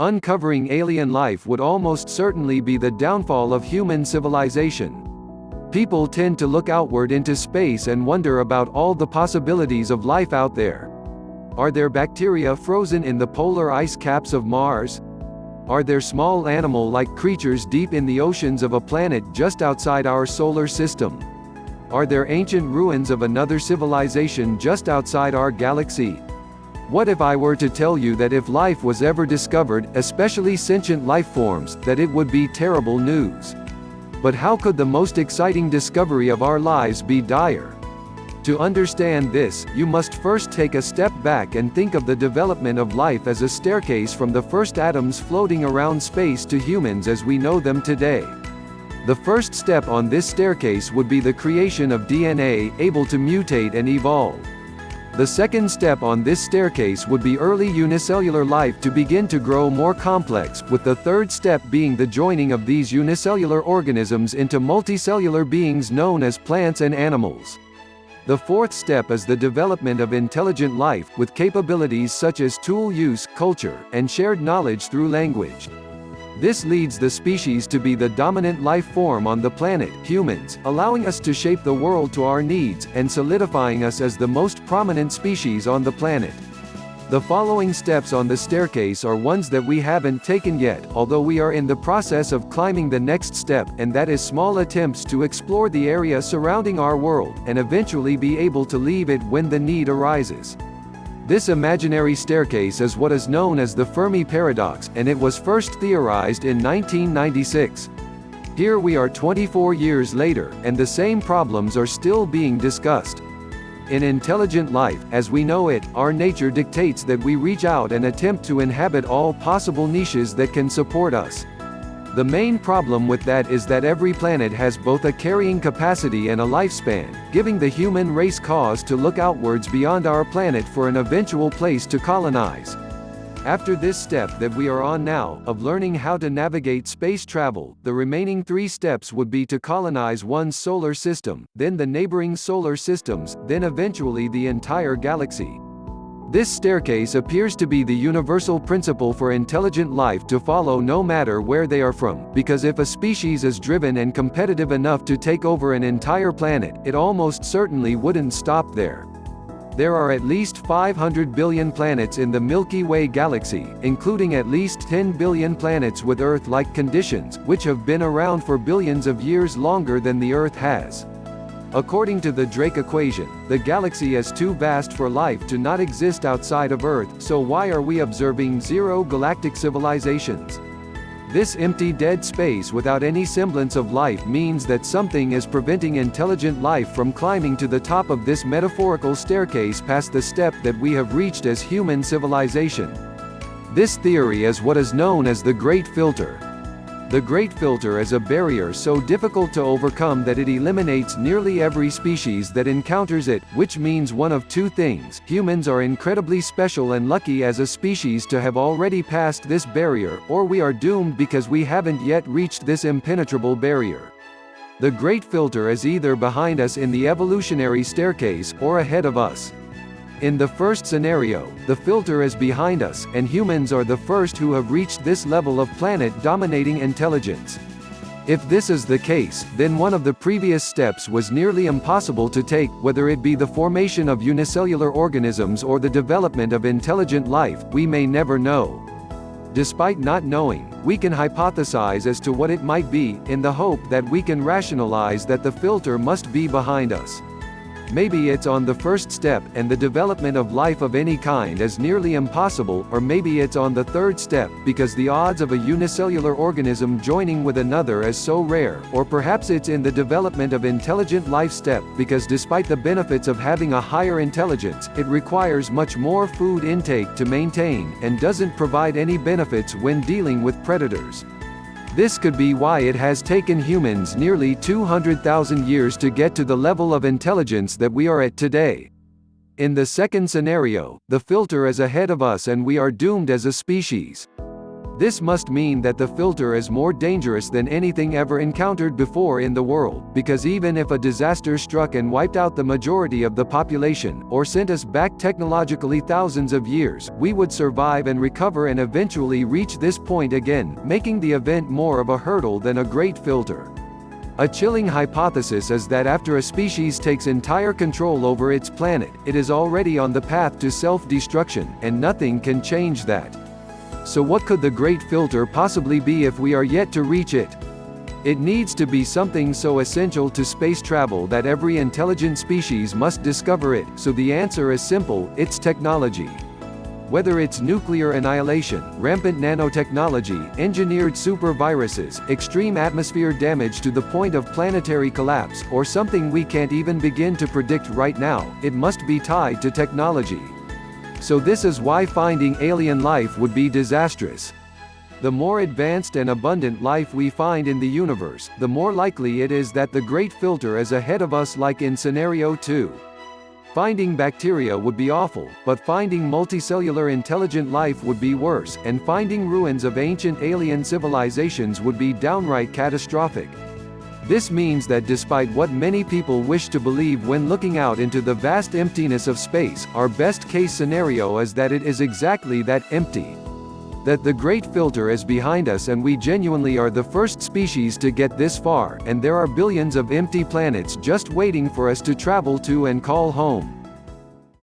Uncovering alien life would almost certainly be the downfall of human civilization. People tend to look outward into space and wonder about all the possibilities of life out there. Are there bacteria frozen in the polar ice caps of Mars? Are there small animal-like creatures deep in the oceans of a planet just outside our solar system? Are there ancient ruins of another civilization just outside our galaxy? What if I were to tell you that if life was ever discovered, especially sentient life forms, that it would be terrible news? But how could the most exciting discovery of our lives be dire? To understand this, you must first take a step back and think of the development of life as a staircase from the first atoms floating around space to humans as we know them today. The first step on this staircase would be the creation of DNA, able to mutate and evolve. The second step on this staircase would be early unicellular life to begin to grow more complex, with the third step being the joining of these unicellular organisms into multicellular beings known as plants and animals. The fourth step is the development of intelligent life, with capabilities such as tool use, culture, and shared knowledge through language. This leads the species to be the dominant life form on the planet, humans, allowing us to shape the world to our needs, and solidifying us as the most prominent species on the planet. The following steps on the staircase are ones that we haven't taken yet, although we are in the process of climbing the next step, and that is small attempts to explore the area surrounding our world, and eventually be able to leave it when the need arises. This imaginary staircase is what is known as the Fermi paradox, and it was first theorized in 1996. Here we are 24 years later, and the same problems are still being discussed. In intelligent life, as we know it, our nature dictates that we reach out and attempt to inhabit all possible niches that can support us. The main problem with that is that every planet has both a carrying capacity and a lifespan, giving the human race cause to look outwards beyond our planet for an eventual place to colonize. After this step that we are on now, of learning how to navigate space travel, the remaining three steps would be to colonize one's solar system, then the neighboring solar systems, then eventually the entire galaxy. This staircase appears to be the universal principle for intelligent life to follow no matter where they are from, because if a species is driven and competitive enough to take over an entire planet, it almost certainly wouldn't stop there. There are at least 500 billion planets in the Milky Way galaxy, including at least 10 billion planets with Earth-like conditions, which have been around for billions of years longer than the Earth has. According to the Drake equation, the galaxy is too vast for life to not exist outside of Earth, so why are we observing zero galactic civilizations? This empty dead space without any semblance of life means that something is preventing intelligent life from climbing to the top of this metaphorical staircase past the step that we have reached as human civilization. This theory is what is known as the Great Filter. The Great Filter is a barrier so difficult to overcome that it eliminates nearly every species that encounters it, which means one of two things: humans are incredibly special and lucky as a species to have already passed this barrier, or we are doomed because we haven't yet reached this impenetrable barrier. The Great Filter is either behind us in the evolutionary staircase, or ahead of us. In the first scenario, the filter is behind us, and humans are the first who have reached this level of planet-dominating intelligence. If this is the case, then one of the previous steps was nearly impossible to take, whether it be the formation of unicellular organisms or the development of intelligent life, we may never know. Despite not knowing, we can hypothesize as to what it might be, in the hope that we can rationalize that the filter must be behind us. Maybe it's on the first step, and the development of life of any kind is nearly impossible, or maybe it's on the third step, because the odds of a unicellular organism joining with another is so rare, or perhaps it's in the development of intelligent life step, because despite the benefits of having a higher intelligence, it requires much more food intake to maintain, and doesn't provide any benefits when dealing with predators. This could be why it has taken humans nearly 200,000 years to get to the level of intelligence that we are at today. In the second scenario, the filter is ahead of us and we are doomed as a species. This must mean that the filter is more dangerous than anything ever encountered before in the world, because even if a disaster struck and wiped out the majority of the population, or sent us back technologically thousands of years, we would survive and recover and eventually reach this point again, making the event more of a hurdle than a great filter. A chilling hypothesis is that after a species takes entire control over its planet, it is already on the path to self-destruction, and nothing can change that. So what could the great filter possibly be if we are yet to reach it? It needs to be something so essential to space travel that every intelligent species must discover it, so the answer is simple: it's technology. Whether it's nuclear annihilation, rampant nanotechnology, engineered superviruses, extreme atmosphere damage to the point of planetary collapse, or something we can't even begin to predict right now, it must be tied to technology. So this is why finding alien life would be disastrous. The more advanced and abundant life we find in the universe, the more likely it is that the great filter is ahead of us, like in scenario 2. Finding bacteria would be awful, but finding multicellular intelligent life would be worse, and finding ruins of ancient alien civilizations would be downright catastrophic. This means that despite what many people wish to believe when looking out into the vast emptiness of space, our best-case scenario is that it is exactly that, empty. That the great filter is behind us and we genuinely are the first species to get this far, and there are billions of empty planets just waiting for us to travel to and call home.